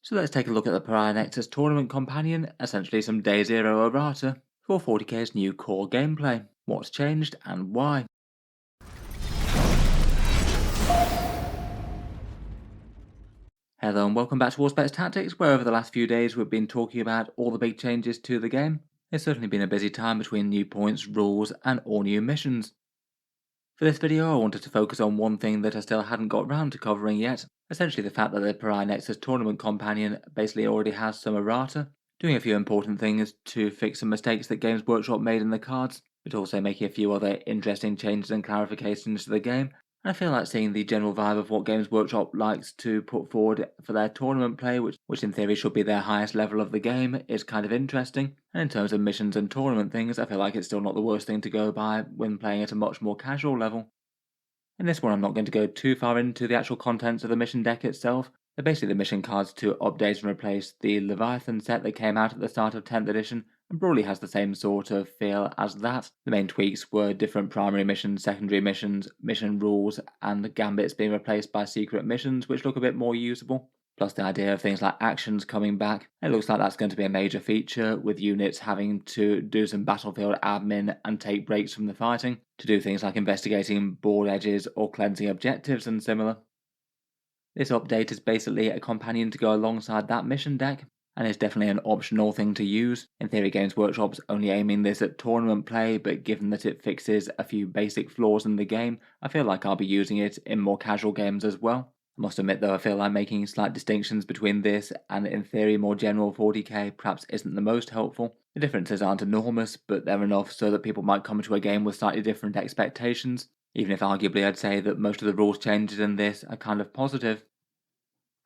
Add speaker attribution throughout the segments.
Speaker 1: So let's take a look at the Pariah Nexus Tournament Companion, essentially some Day Zero Errata, for 40K's new core gameplay. What's changed and why? Hello and welcome back to Auspex Tactics, where over the last few days we've been talking about all the big changes to the game. It's certainly been a busy time between new points, rules, and all new missions. For this video I wanted to focus on one thing that I still hadn't got round to covering yet, essentially the fact that the Pariah Nexus Tournament Companion basically already has some errata, doing a few important things to fix some mistakes that Games Workshop made in the cards, but also making a few other interesting changes and clarifications to the game. And I feel like seeing the general vibe of what Games Workshop likes to put forward for their tournament play, which in theory should be their highest level of the game, is kind of interesting. And in terms of missions and tournament things, I feel like it's still not the worst thing to go by when playing at a much more casual level. In this one I'm not going to go too far into the actual contents of the mission deck itself. They're basically the mission cards to update and replace the Leviathan set that came out at the start of 10th edition, and broadly has the same sort of feel as that. The main tweaks were different primary missions, secondary missions, mission rules, and gambits being replaced by secret missions, which look a bit more usable. Plus the idea of things like actions coming back. It looks like that's going to be a major feature, with units having to do some battlefield admin and take breaks from the fighting, to do things like investigating board edges or cleansing objectives and similar. This update is basically a companion to go alongside that mission deck, and is definitely an optional thing to use. In theory Games Workshop's only aiming this at tournament play, but given that it fixes a few basic flaws in the game, I feel like I'll be using it in more casual games as well. I must admit though, I feel like making slight distinctions between this and in theory more general 40k perhaps isn't the most helpful. The differences aren't enormous, but they're enough so that people might come to a game with slightly different expectations, even if arguably I'd say that most of the rules changes in this are kind of positive.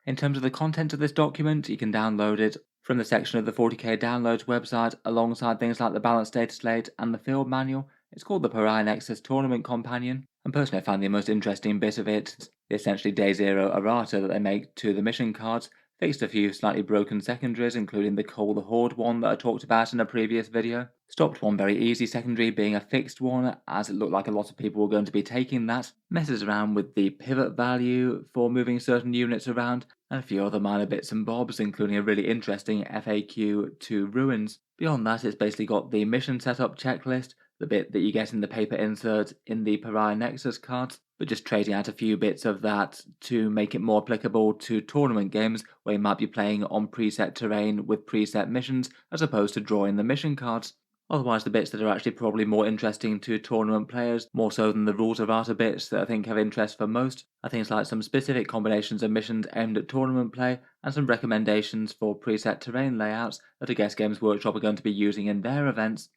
Speaker 1: In terms of the content of this document, you can download it from the section of the 40k downloads website alongside things like the balance data slate and the field manual. It's called the Pariah Nexus Tournament Companion, and personally I find the most interesting bit of it the essentially Day Zero errata that they make to the mission cards. Fixed a few slightly broken secondaries, including the Call the Horde one that I talked about in a previous video. Stopped one very easy secondary being a fixed one, as it looked like a lot of people were going to be taking that. Messes around with the pivot value for moving certain units around, and a few other minor bits and bobs, including a really interesting FAQ to ruins. Beyond that, it's basically got the mission setup checklist, the bit that you get in the paper insert in the Pariah Nexus cards, but just trading out a few bits of that to make it more applicable to tournament games where you might be playing on preset terrain with preset missions as opposed to drawing the mission cards. Otherwise, the bits that are actually probably more interesting to tournament players, more so than the rules errata bits that I think have interest for most, are things like some specific combinations of missions aimed at tournament play, and some recommendations for preset terrain layouts that I guess Games Workshop are going to be using in their events.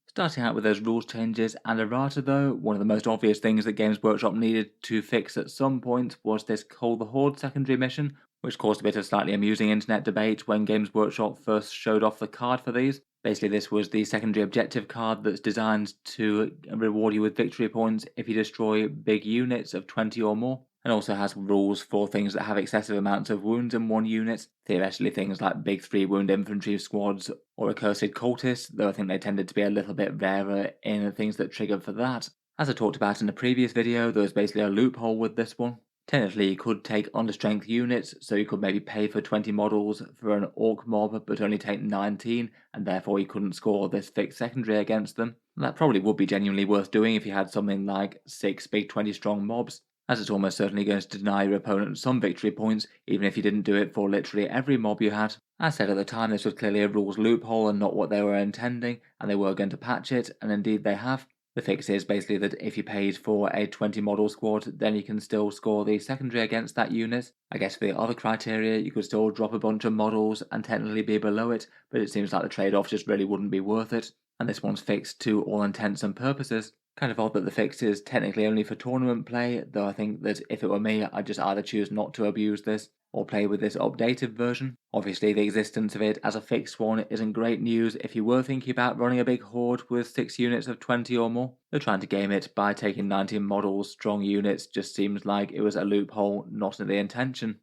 Speaker 1: Starting out with those rules changes and errata though, one of the most obvious things that Games Workshop needed to fix at some point was this Call the Horde secondary mission, which caused a bit of slightly amusing internet debate when Games Workshop first showed off the card for these. Basically this was the secondary objective card that's designed to reward you with victory points if you destroy big units of 20 or more, and also has rules for things that have excessive amounts of wounds in one unit, theoretically things like big 3-wound infantry squads or accursed cultists, though I think they tended to be a little bit rarer in things that triggered for that. As I talked about in a previous video, there was basically a loophole with this one. Technically, you could take understrength units, so you could maybe pay for 20 models for an orc mob, but only take 19, and therefore you couldn't score this fixed secondary against them. And that probably would be genuinely worth doing if you had something like 6 big 20 strong mobs, as it's almost certainly going to deny your opponent some victory points, even if you didn't do it for literally every mob you had. As said at the time, this was clearly a rules loophole and not what they were intending, and they were going to patch it, and indeed they have. The fix is basically that if you paid for a 20 model squad, then you can still score the secondary against that unit. I guess for the other criteria, you could still drop a bunch of models and technically be below it, but it seems like the trade-off just really wouldn't be worth it, and this one's fixed to all intents and purposes. Kind of odd that the fix is technically only for tournament play, though I think that if it were me, I'd just either choose not to abuse this, or play with this updated version. Obviously the existence of it as a fixed one isn't great news if you were thinking about running a big horde with 6 units of 20 or more. Though trying to game it by taking 19 models strong units just seems like it was a loophole, not the intention.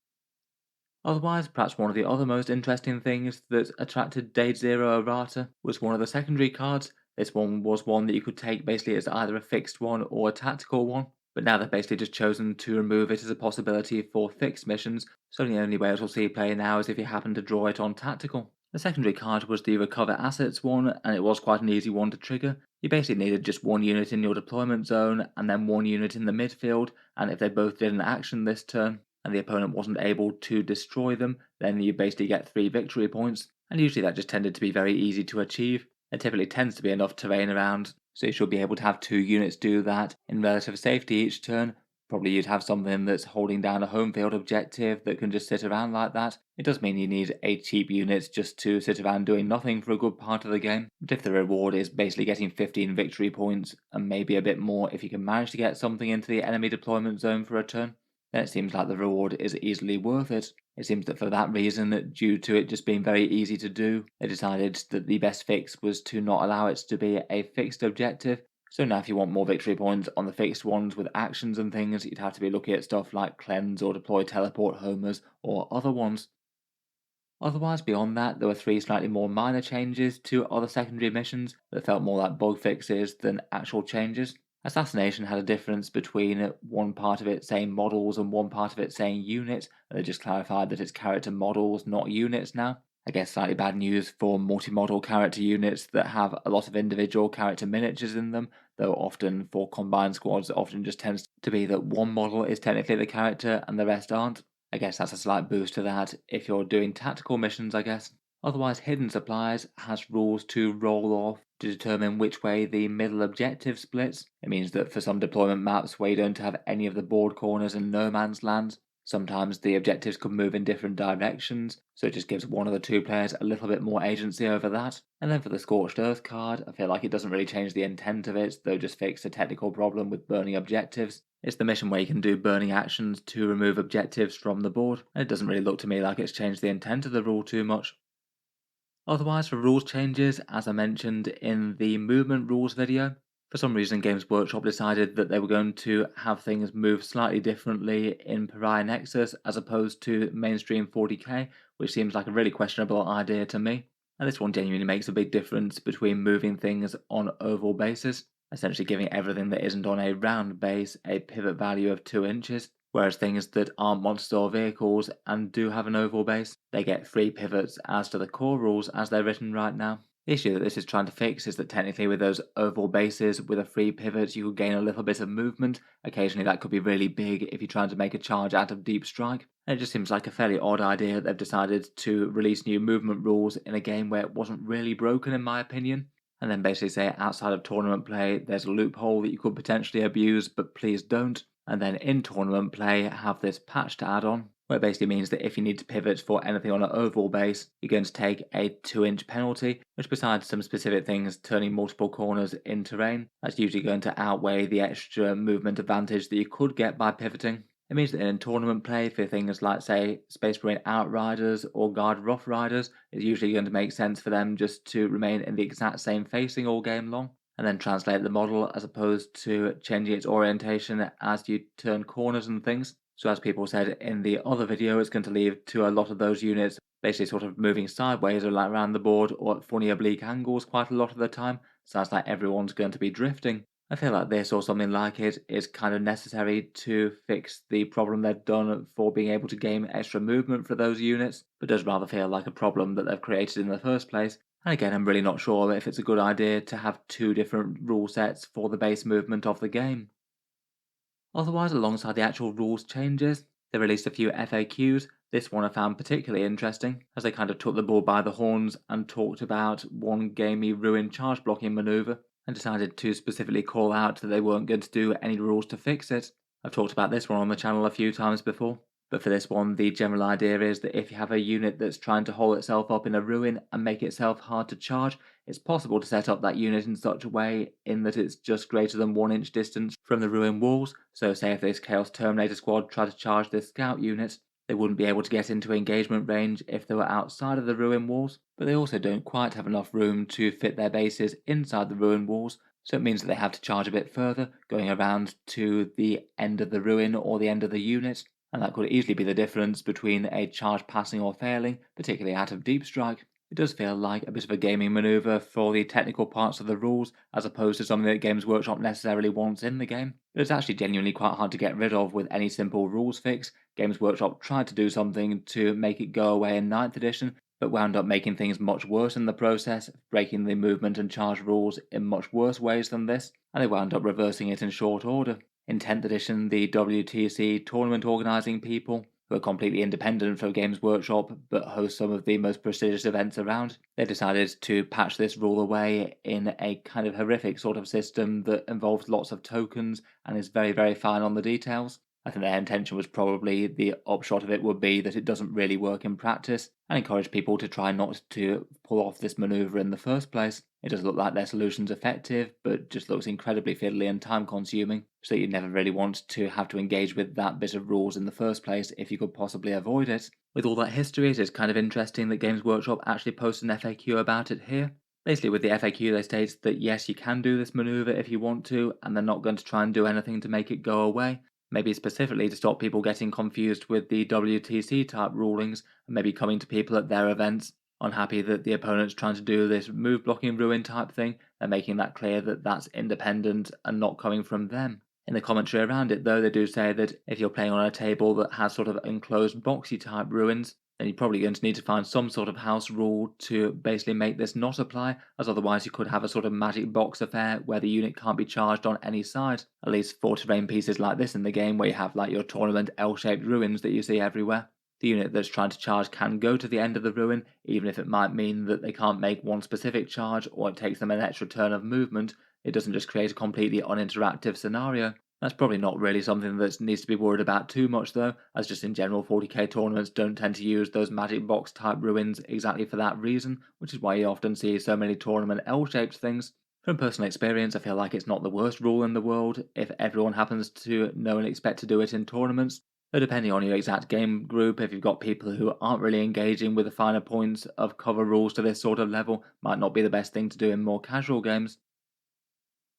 Speaker 1: Otherwise, perhaps one of the other most interesting things that attracted Day Zero Errata was one of the secondary cards. This one was one that you could take basically as either a fixed one or a tactical one. but now they've basically just chosen to remove it as a possibility for fixed missions, so the only way it will see play now is if you happen to draw it on tactical. The secondary card was the Recover Assets one, and it was quite an easy one to trigger. You basically needed just one unit in your deployment zone, and then one unit in the midfield, and if they both did an action this turn, and the opponent wasn't able to destroy them, then you basically get 3 victory points, and usually that just tended to be very easy to achieve. There typically tends to be enough terrain around, so you should be able to have 2 units do that in relative safety each turn. Probably you'd have something that's holding down a home field objective that can just sit around like that. It does mean you need 8 cheap units just to sit around doing nothing for a good part of the game. But if the reward is basically getting 15 victory points and maybe a bit more if you can manage to get something into the enemy deployment zone for a turn, then it seems like the reward is easily worth it. It seems that for that reason, due to it just being very easy to do, they decided that the best fix was to not allow it to be a fixed objective. So now if you want more victory points on the fixed ones with actions and things, you'd have to be looking at stuff like cleanse or deploy teleport homers or other ones. Otherwise, beyond that, there were 3 slightly more minor changes to other secondary missions that felt more like bug fixes than actual changes. Assassination had a difference between one part of it saying models and one part of it saying units, and they just clarified that it's character models, not units now. I guess slightly bad news for multi-model character units that have a lot of individual character miniatures in them, though often for combined squads it often just tends to be that one model is technically the character and the rest aren't. I guess that's a slight boost to that if you're doing tactical missions, I guess. Otherwise, Hidden Supplies has rules to roll off to determine which way the middle objective splits. It means that for some deployment maps where you don't have any of the board corners and no man's lands, sometimes the objectives could move in different directions, so it just gives one of the 2 players a little bit more agency over that. And then for the Scorched Earth card, I feel like it doesn't really change the intent of it, though just fix a technical problem with burning objectives. It's the mission where you can do burning actions to remove objectives from the board, and it doesn't really look to me like it's changed the intent of the rule too much. Otherwise, for rules changes, as I mentioned in the movement rules video, for some reason Games Workshop decided that they were going to have things move slightly differently in Pariah Nexus as opposed to mainstream 40k, which seems like a really questionable idea to me. And this one genuinely makes a big difference between moving things on oval bases, essentially giving everything that isn't on a round base a pivot value of 2 inches, whereas things that aren't monsters or vehicles and do have an oval base, they get 3 pivots as to the core rules as they're written right now. The issue that this is trying to fix is that technically with those oval bases with a free pivot you could gain a little bit of movement. Occasionally that could be really big if you're trying to make a charge out of deep strike. And it just seems like a fairly odd idea that they've decided to release new movement rules in a game where it wasn't really broken in my opinion. And then basically say outside of tournament play there's a loophole that you could potentially abuse, but please don't. And then in tournament play have this patch to add on, where it basically means that if you need to pivot for anything on an oval base, you're going to take a 2-inch penalty, which besides some specific things turning multiple corners in terrain, that's usually going to outweigh the extra movement advantage that you could get by pivoting. It means that in tournament play for things like, say, Space Marine Outriders or Guard Rough Riders, it's usually going to make sense for them just to remain in the exact same facing all game long, and then translate the model as opposed to changing its orientation as you turn corners and things. So as people said in the other video, it's going to lead to a lot of those units basically sort of moving sideways or like around the board or at funny oblique angles quite a lot of the time. Sounds like everyone's going to be drifting. I feel like this or something like it is kind of necessary to fix the problem they've done for being able to gain extra movement for those units, but does rather feel like a problem that they've created in the first place. And again, I'm really not sure if it's a good idea to have 2 different rule sets for the base movement of the game. Otherwise, alongside the actual rules changes, they released a few FAQs. This one I found particularly interesting, as they kind of took the bull by the horns and talked about one gamey ruin charge blocking maneuver, and decided to specifically call out that they weren't going to do any rules to fix it. I've talked about this one on the channel a few times before, but for this one, the general idea is that if you have a unit that's trying to hole itself up in a ruin and make itself hard to charge, it's possible to set up that unit in such a way in that it's just greater than 1 inch distance from the ruin walls. So say if this Chaos Terminator squad tried to charge this scout unit, they wouldn't be able to get into engagement range if they were outside of the ruin walls, but they also don't quite have enough room to fit their bases inside the ruin walls, so it means that they have to charge a bit further, going around to the end of the ruin or the end of the unit, and that could easily be the difference between a charge passing or failing, particularly out of deep strike. It does feel like a bit of a gaming maneuver for the technical parts of the rules, as opposed to something that Games Workshop necessarily wants in the game. But it's actually genuinely quite hard to get rid of with any simple rules fix. Games Workshop tried to do something to make it go away in 9th edition, but wound up making things much worse in the process, breaking the movement and charge rules in much worse ways than this, and they wound up reversing it in short order. In 10th edition, the WTC tournament organising people, who are completely independent from Games Workshop but host some of the most prestigious events around, they decided to patch this rule away in a kind of horrific sort of system that involves lots of tokens and is very, very fine on the details. I think their intention was probably the upshot of it would be that it doesn't really work in practice and encourage people to try not to pull off this maneuver in the first place. It does look like their solution's effective, but just looks incredibly fiddly and time consuming, so you never really want to have to engage with that bit of rules in the first place if you could possibly avoid it. With all that history, it is kind of interesting that Games Workshop actually posted an FAQ about it here. Basically, with the FAQ, they state that yes, you can do this maneuver if you want to, and they're not going to try and do anything to make it go away. Maybe specifically to stop people getting confused with the WTC type rulings and maybe coming to people at their events unhappy that the opponent's trying to do this move blocking ruin type thing. They're making that clear that that's independent and not coming from them. In the commentary around it, though, they do say that if you're playing on a table that has sort of enclosed boxy type ruins, then you're probably going to need to find some sort of house rule to basically make this not apply, as otherwise you could have a sort of magic box affair where the unit can't be charged on any side, at least for terrain pieces like this in the game where you have like your tournament L-shaped ruins that you see everywhere. The unit that's trying to charge can go to the end of the ruin, even if it might mean that they can't make one specific charge or it takes them an extra turn of movement. It doesn't just create a completely uninteractive scenario. That's probably not really something that needs to be worried about too much though, as just in general 40k tournaments don't tend to use those magic box type ruins exactly for that reason, which is why you often see so many tournament L-shaped things. From personal experience, I feel like it's not the worst rule in the world if everyone happens to know and expect to do it in tournaments. Though depending on your exact game group, if you've got people who aren't really engaging with the finer points of cover rules to this sort of level, might not be the best thing to do in more casual games.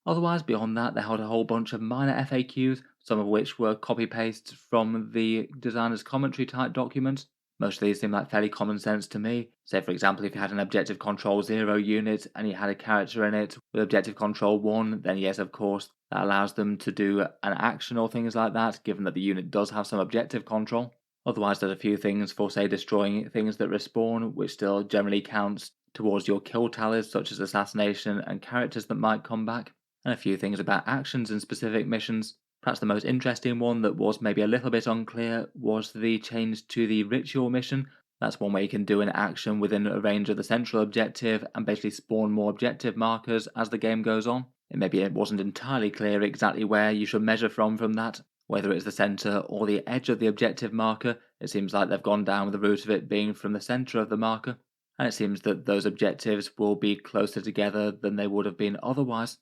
Speaker 1: Otherwise, beyond that, they had a whole bunch of minor FAQs, some of which were copy-pastes from the designer's commentary type document. Most of these seem like fairly common sense to me. Say, for example, if you had an Objective Control 0 unit and you had a character in it with Objective Control 1, then yes, of course, that allows them to do an action or things like that, given that the unit does have some objective control. Otherwise, there's a few things for, say, destroying things that respawn, which still generally counts towards your kill tallies, such as assassination and characters that might come back, and a few things about actions in specific missions. Perhaps the most interesting one that was maybe a little bit unclear was the change to the ritual mission. That's one where you can do an action within a range of the central objective and basically spawn more objective markers as the game goes on. And maybe it wasn't entirely clear exactly where you should measure from that, whether it's the center or the edge of the objective marker. It seems like they've gone down with the route of it being from the center of the marker, and it seems that those objectives will be closer together than they would have been otherwise.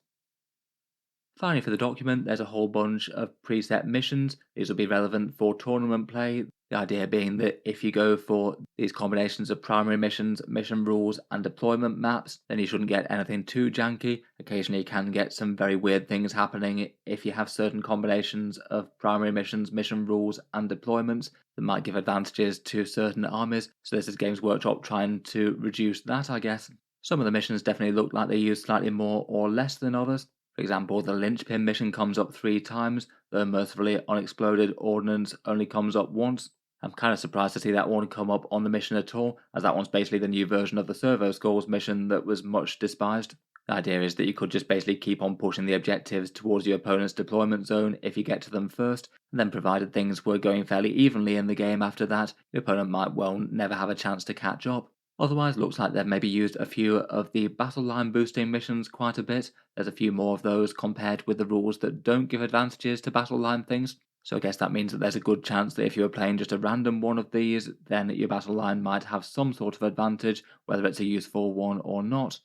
Speaker 1: Finally, for the document, there's a whole bunch of preset missions. These will be relevant for tournament play. The idea being that if you go for these combinations of primary missions, mission rules, and deployment maps, then you shouldn't get anything too janky. Occasionally, you can get some very weird things happening if you have certain combinations of primary missions, mission rules, and deployments that might give advantages to certain armies. So this is Games Workshop trying to reduce that, I guess. Some of the missions definitely look like they use slightly more or less than others. For example, the linchpin mission comes up 3 times, though mercifully unexploded ordnance only comes up once. I'm kind of surprised to see that one come up on the mission at all, as that one's basically the new version of the servo skulls mission that was much despised. The idea is that you could just basically keep on pushing the objectives towards your opponent's deployment zone if you get to them first, and then provided things were going fairly evenly in the game after that, your opponent might well never have a chance to catch up. Otherwise, looks like they've maybe used a few of the battle line boosting missions quite a bit. There's a few more of those compared with the rules that don't give advantages to battle line things. So I guess that means that there's a good chance that if you were playing just a random one of these, then your battle line might have some sort of advantage, whether it's a useful one or not.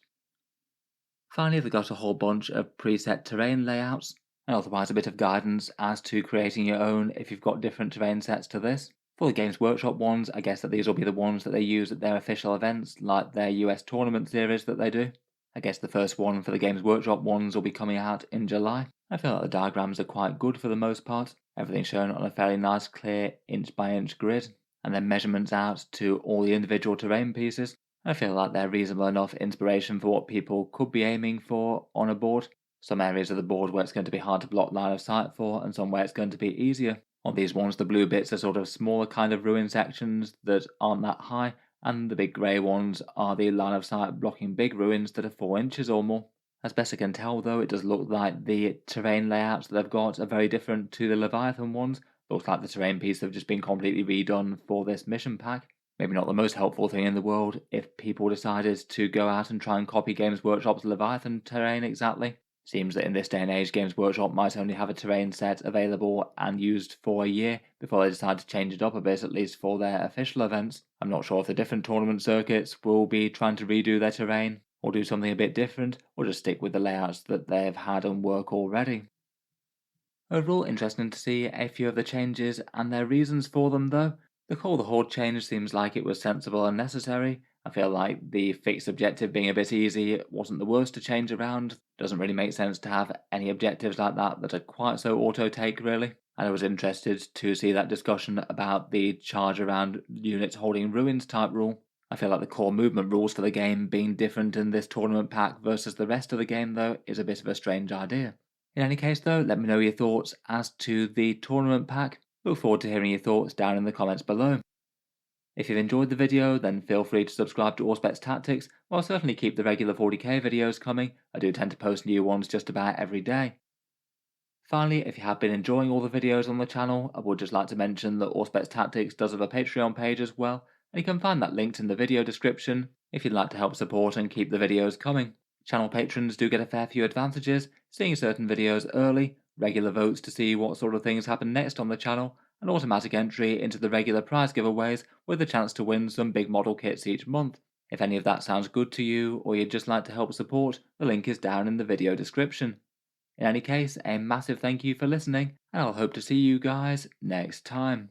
Speaker 1: Finally, they've got a whole bunch of preset terrain layouts, and otherwise a bit of guidance as to creating your own if you've got different terrain sets to this. For the Games Workshop ones, I guess that these will be the ones that they use at their official events, like their US tournament series that they do. I guess the first one for the Games Workshop ones will be coming out in July. I feel like the diagrams are quite good for the most part. Everything's shown on a fairly nice, clear, inch by inch grid, and then measurements out to all the individual terrain pieces. I feel like they're reasonable enough inspiration for what people could be aiming for on a board. Some areas of the board where it's going to be hard to block line of sight for, and some where it's going to be easier. On these ones, the blue bits are sort of smaller kind of ruin sections that aren't that high, and the big grey ones are the line of sight blocking big ruins that are 4 inches or more. As best I can tell though, it does look like the terrain layouts that they've got are very different to the Leviathan ones. Looks like the terrain piece have just been completely redone for this mission pack. Maybe not the most helpful thing in the world if people decided to go out and try and copy Games Workshop's Leviathan terrain exactly. Seems that in this day and age, Games Workshop might only have a terrain set available and used for a year before they decide to change it up a bit, at least for their official events. I'm not sure if the different tournament circuits will be trying to redo their terrain, or do something a bit different, or just stick with the layouts that they've had and work already. Overall, interesting to see a few of the changes and their reasons for them though. The Call the Horde change seems like it was sensible and necessary. I feel like the fixed objective being a bit easy wasn't the worst to change around. Doesn't really make sense to have any objectives like that are quite so auto-take really. And I was interested to see that discussion about the charge around units holding ruins type rule. I feel like the core movement rules for the game being different in this tournament pack versus the rest of the game though is a bit of a strange idea. In any case though, let me know your thoughts as to the tournament pack. Look forward to hearing your thoughts down in the comments below. If you've enjoyed the video, then feel free to subscribe to Auspex Tactics, or I'll certainly keep the regular 40k videos coming. I do tend to post new ones just about every day. Finally, if you have been enjoying all the videos on the channel, I would just like to mention that Auspex Tactics does have a Patreon page as well, and you can find that linked in the video description if you'd like to help support and keep the videos coming. Channel patrons do get a fair few advantages, seeing certain videos early, regular votes to see what sort of things happen next on the channel, and automatic entry into the regular prize giveaways with a chance to win some big model kits each month. If any of that sounds good to you, or you'd just like to help support, the link is down in the video description. In any case, a massive thank you for listening, and I'll hope to see you guys next time.